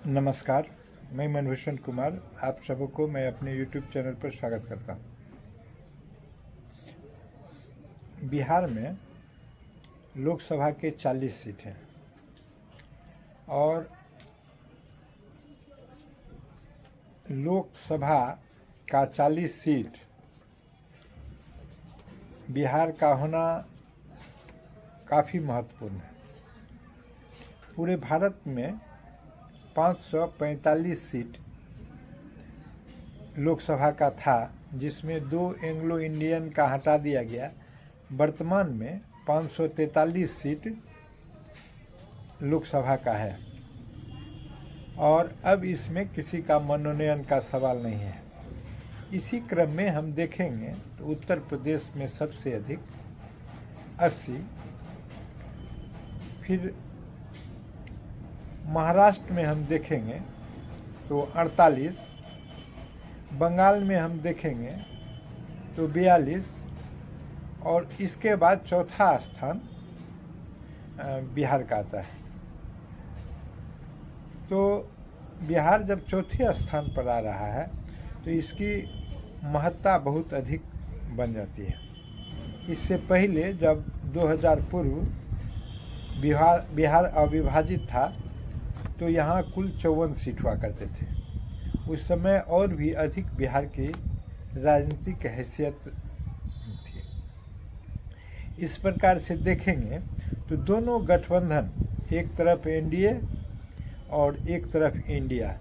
नमस्कार, मैं मनभूषण कुमार। आप सबको मैं अपने YouTube चैनल पर स्वागत करता हूँ। बिहार में लोकसभा के 40 सीट हैं और लोकसभा का 40 सीट बिहार का होना काफ़ी महत्वपूर्ण है। पूरे भारत में 545 सीट लोकसभा का था, जिसमें 2 एंग्लो इंडियन का हटा दिया गया। वर्तमान में 543 सीट लोकसभा का है और अब इसमें किसी का मनोनयन का सवाल नहीं है। इसी क्रम में हम देखेंगे तो उत्तर प्रदेश में सबसे अधिक 80, फिर महाराष्ट्र में हम देखेंगे तो 48, बंगाल में हम देखेंगे तो 42 और इसके बाद चौथा स्थान बिहार का आता है। तो बिहार जब चौथे स्थान पर आ रहा है तो इसकी महत्ता बहुत अधिक बन जाती है। इससे पहले जब 2000 पूर्व बिहार अविभाजित था तो यहाँ कुल 54 सीट हुआ करते थे। उस समय और भी अधिक बिहार की राजनीतिक हैसियत थी। इस प्रकार से देखेंगे तो दोनों गठबंधन, एक तरफ एनडीए और एक तरफ इंडिया,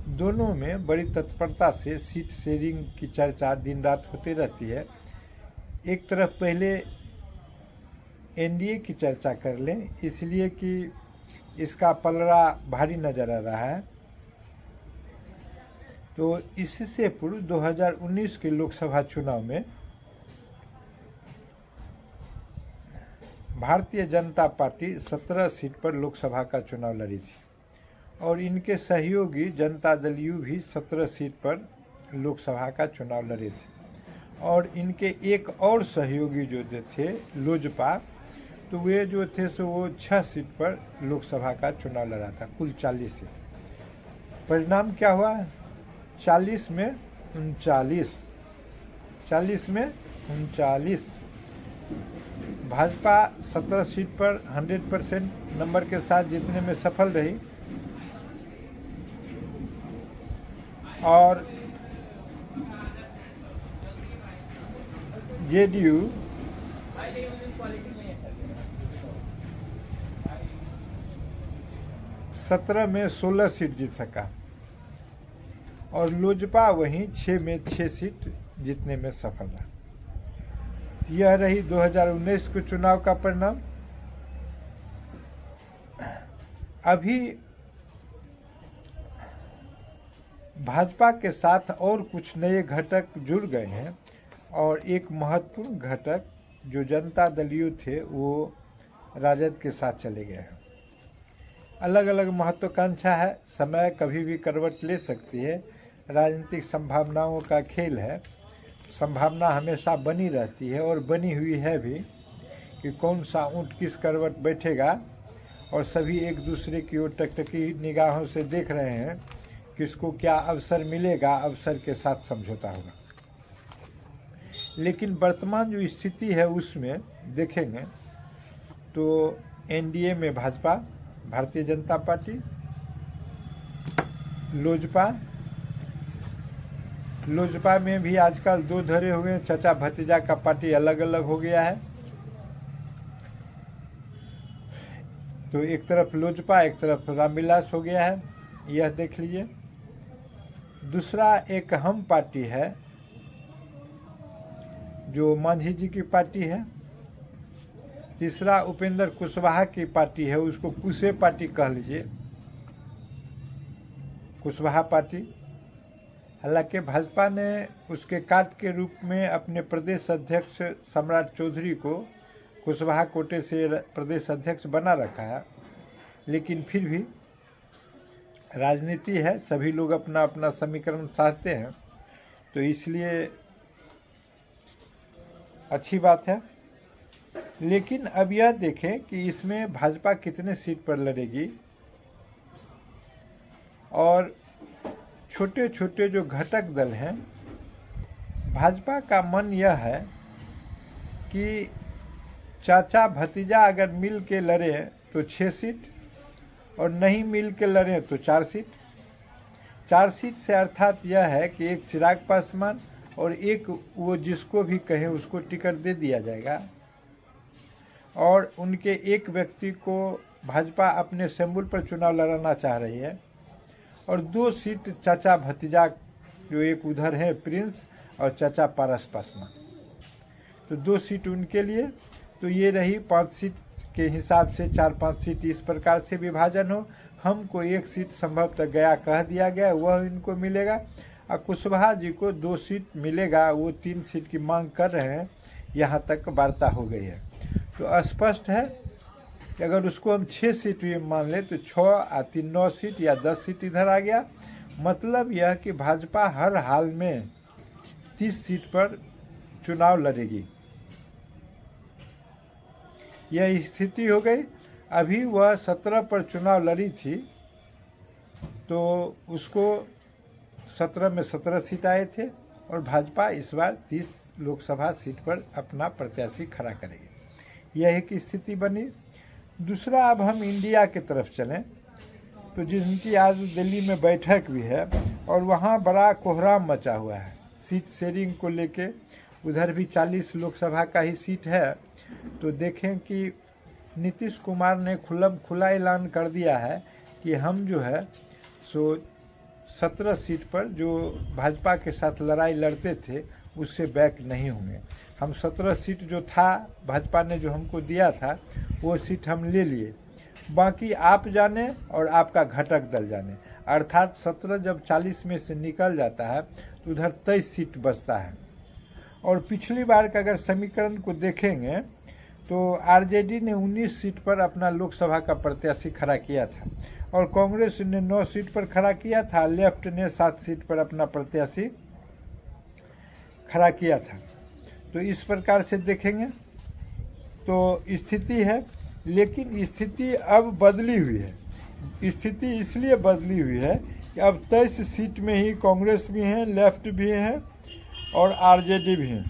दोनों में बड़ी तत्परता से सीट शेयरिंग की चर्चा दिन रात होती रहती है। एक तरफ पहले एनडीए की चर्चा कर लें, इसलिए कि इसका पलड़ा भारी नजर आ रहा है। तो इससे पूर्व 2019 के लोकसभा चुनाव में भारतीय जनता पार्टी 17 सीट पर लोकसभा का चुनाव लड़ी थी और इनके सहयोगी जनता दल यू भी 17 सीट पर लोकसभा का चुनाव लड़े थे और इनके एक और सहयोगी जो थे लोजपा, तो वे जो थे सो वो 6 सीट पर लोकसभा का चुनाव लड़ा था, कुल 40 सीट। परिणाम क्या हुआ? 40 में 39, 40 में 39। भाजपा 17 सीट पर 100% नंबर के साथ जीतने में सफल रही और जेडीयू 17 में 16 सीट जीत सका और लोजपा वहीं 6 में 6 सीट जीतने में सफल रहा। यह रही 2019 के चुनाव का परिणाम। अभी भाजपा के साथ और कुछ नए घटक जुड़ गए हैं और एक महत्वपूर्ण घटक जो जनता दल यू थे वो राजद के साथ चले गए हैं। अलग अलग महत्वाकांक्षा है, समय कभी भी करवट ले सकती है, राजनीतिक संभावनाओं का खेल है। संभावना हमेशा बनी रहती है और बनी हुई है भी कि कौन सा ऊँट किस करवट बैठेगा और सभी एक दूसरे की ओर टकटकी निगाहों से देख रहे हैं किसको क्या अवसर मिलेगा, अवसर के साथ समझौता होगा। लेकिन वर्तमान जो स्थिति है उसमें देखेंगे तो एनडीए में भाजपा, भारतीय जनता पार्टी, लोजपा में भी आजकल 2 धरे हुए हैं, चचा भतीजा का पार्टी अलग अलग हो गया है। तो एक तरफ लोजपा, एक तरफ रामविलास हो गया है, यह देख लीजिए। दूसरा एक हम पार्टी है जो मांझी जी की पार्टी है। तीसरा उपेंद्र कुशवाहा की पार्टी है, उसको कुशे पार्टी कह लीजिए, कुशवाहा पार्टी। हालांकि भाजपा ने उसके काट के रूप में अपने प्रदेश अध्यक्ष सम्राट चौधरी को कुशवाहा कोटे से प्रदेश अध्यक्ष बना रखा है, लेकिन फिर भी राजनीति है, सभी लोग अपना अपना समीकरण चाहते हैं, तो इसलिए अच्छी बात है। लेकिन अब यह देखें कि इसमें भाजपा कितने सीट पर लड़ेगी। और छोटे छोटे जो घटक दल हैं, भाजपा का मन यह है कि चाचा भतीजा अगर मिल के लड़े तो 6 सीट और नहीं मिल के लड़े तो 4 सीट। 4 सीट से अर्थात यह है कि एक चिराग पासवान और एक वो जिसको भी कहे उसको टिकट दे दिया जाएगा और उनके एक व्यक्ति को भाजपा अपने सिंबल पर चुनाव लड़ाना चाह रही है और 2 सीट चाचा भतीजा जो एक उधर है प्रिंस और चाचा पारस पासवान, तो 2 सीट उनके लिए। तो ये रही 5 सीट के हिसाब से 4-5 सीट इस प्रकार से विभाजन हो। हमको 1 सीट संभवतः गया कह दिया गया, वह इनको मिलेगा और कुशवाहा जी को 2 सीट मिलेगा, वो 3 सीट की मांग कर रहे हैं। यहाँ तक वार्ता हो गई है। तो स्पष्ट है कि अगर उसको हम 6 सीट भी मान लें तो 6 और 3 9 सीट या 10 सीट इधर आ गया। मतलब यह कि भाजपा हर हाल में 30 सीट पर चुनाव लड़ेगी, यह स्थिति हो गई। अभी वह 17 पर चुनाव लड़ी थी तो उसको 17 में 17 सीट आए थे और भाजपा इस बार 30 लोकसभा सीट पर अपना प्रत्याशी खड़ा करेगी, यह एक स्थिति बनी। दूसरा, अब हम इंडिया की तरफ चलें तो जिनकी आज दिल्ली में बैठक भी है और वहाँ बड़ा कोहराम मचा हुआ है सीट शेयरिंग को लेके। उधर भी 40 लोकसभा का ही सीट है। तो देखें कि नीतीश कुमार ने खुला ऐलान कर दिया है कि हम जो है सो 17 सीट पर जो भाजपा के साथ लड़ाई लड़ते थे उससे बैक नहीं होंगे। हम 17 सीट जो था भाजपा ने जो हमको दिया था वो सीट हम ले लिए, बाकी आप जाने और आपका घटक दल जाने। अर्थात 17 जब 40 में से निकल जाता है तो उधर 23 सीट बचता है। और पिछली बार का अगर समीकरण को देखेंगे तो आरजेडी ने 19 सीट पर अपना लोकसभा का प्रत्याशी खड़ा किया था और कांग्रेस ने 9 सीट पर खड़ा किया था, लेफ्ट ने 7 सीट पर अपना प्रत्याशी खड़ा किया था। तो इस प्रकार से देखेंगे तो स्थिति है, लेकिन स्थिति अब बदली हुई है। स्थिति इसलिए बदली हुई है कि अब 23 सीट में ही कांग्रेस भी हैं, लेफ्ट भी हैं और आरजेडी भी हैं।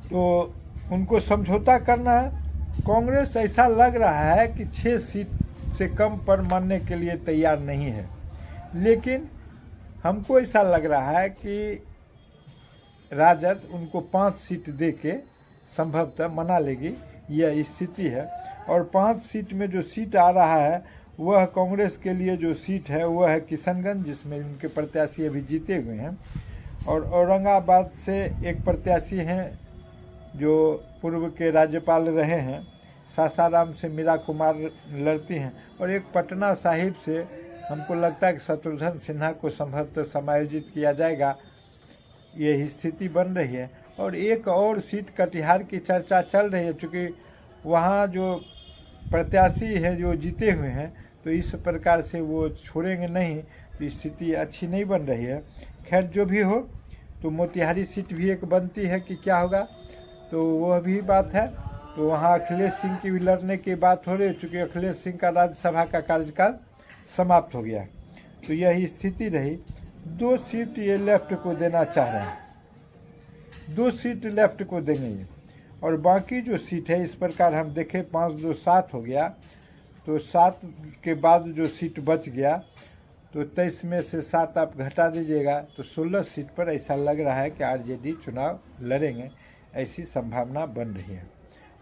तो उनको समझौता करना है। कांग्रेस ऐसा लग रहा है कि 6 सीट से कम पर मानने के लिए तैयार नहीं है, लेकिन हमको ऐसा लग रहा है कि राजद उनको 5 सीट दे के संभवतः मना लेगी, यह स्थिति है। और 5 सीट में जो सीट आ रहा है वह कांग्रेस के लिए जो सीट है वह है किशनगंज, जिसमें उनके प्रत्याशी अभी जीते हुए हैं, और औरंगाबाद से एक प्रत्याशी हैं जो पूर्व के राज्यपाल रहे हैं, सासाराम से मीरा कुमार लड़ती हैं, और एक पटना साहिब से हमको लगता है कि शत्रुघ्न सिन्हा को संभवतः समायोजित किया जाएगा, यह स्थिति बन रही है। और एक और सीट कटिहार की चर्चा चल रही है, चूँकि वहाँ जो प्रत्याशी हैं जो जीते हुए हैं तो इस प्रकार से वो छोड़ेंगे नहीं, तो स्थिति अच्छी नहीं बन रही है। खैर जो भी हो, तो मोतिहारी सीट भी एक बनती है कि क्या होगा, तो वह भी बात है। तो वहाँ अखिलेश सिंह की भी लड़ने की बात हो रही है, चूँकि अखिलेश सिंह का राज्यसभा का कार्यकाल समाप्त हो गया। तो यही स्थिति रही। 2 सीट ये लेफ्ट को देना चाह रहे हैं, 2 सीट लेफ्ट को देंगे ये, और बाकी जो सीट है इस प्रकार हम देखें 5 2 7 हो गया। तो 7 के बाद जो सीट बच गया तो 23 में से 7 आप घटा दीजिएगा तो 16 सीट पर ऐसा लग रहा है कि आरजेडी चुनाव लड़ेंगे, ऐसी संभावना बन रही है।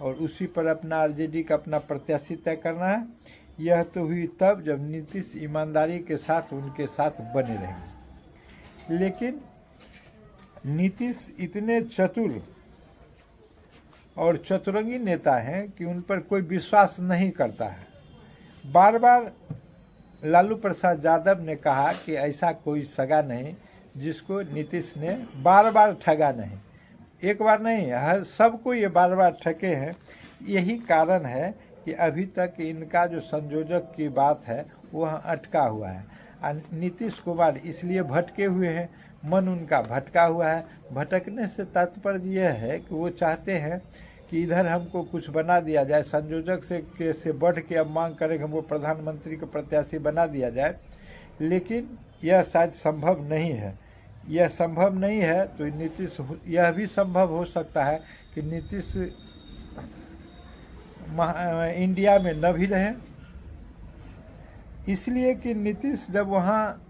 और उसी पर अपना आरजेडी का अपना प्रत्याशी तय करना है। यह तो हुई तब जब नीतीश ईमानदारी के साथ उनके साथ बने रहेंगे, लेकिन नीतीश इतने चतुर और चतुरंगी नेता हैं कि उन पर कोई विश्वास नहीं करता है। बार बार लालू प्रसाद यादव ने कहा कि ऐसा कोई सगा नहीं जिसको नीतीश ने बार बार ठगा नहीं, एक बार नहीं, हर सबको ये बार बार ठगे हैं। यही कारण है कि अभी तक इनका जो संयोजक की बात है वह अटका हुआ है। नीतीश कुमार इसलिए भटके हुए हैं, मन उनका भटका हुआ है। भटकने से तात्पर्य यह है कि वो चाहते हैं कि इधर हमको कुछ बना दिया जाए, संयोजक से बढ़ के अब मांग करें कि हमको प्रधानमंत्री को प्रत्याशी बना दिया जाए, लेकिन यह शायद संभव नहीं है। यह संभव नहीं है तो नीतीश, यह भी संभव हो सकता है कि नीतीश इंडिया में न भी रहे, इसलिए कि नीतीश जब वहाँ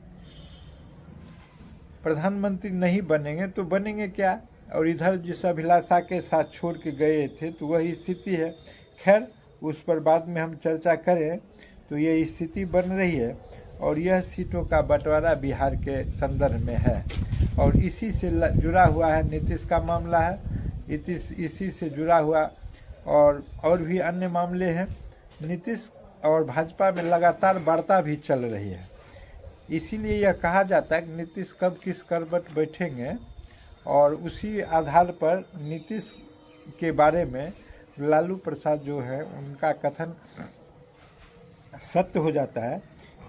प्रधानमंत्री नहीं बनेंगे तो बनेंगे क्या, और इधर जिस अभिलाषा के साथ छोड़ के गए थे तो वही स्थिति है। खैर उस पर बाद में हम चर्चा करें। तो ये स्थिति बन रही है और यह सीटों का बंटवारा बिहार के संदर्भ में है और इसी से जुड़ा हुआ है नीतीश का मामला है, इसी से जुड़ा हुआ और भी अन्य मामले हैं। नीतीश और भाजपा में लगातार वार्ता भी चल रही है, इसीलिए यह कहा जाता है कि नीतीश कब किस करवट बैठेंगे और उसी आधार पर नीतीश के बारे में लालू प्रसाद जो है उनका कथन सत्य हो जाता है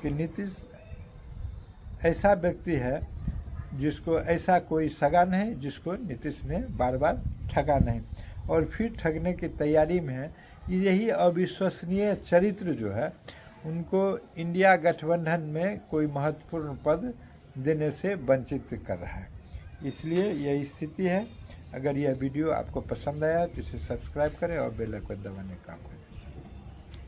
कि नीतीश ऐसा व्यक्ति है जिसको ऐसा कोई सगा नहीं जिसको नीतीश ने बार बार ठगा नहीं और फिर ठगने की तैयारी में है। यही अविश्वसनीय चरित्र जो है उनको इंडिया गठबंधन में कोई महत्वपूर्ण पद देने से वंचित कर रहा है। इसलिए यह स्थिति है। अगर यह वीडियो आपको पसंद आया तो इसे सब्सक्राइब करें और बेल आइकन दबाने का काम करें।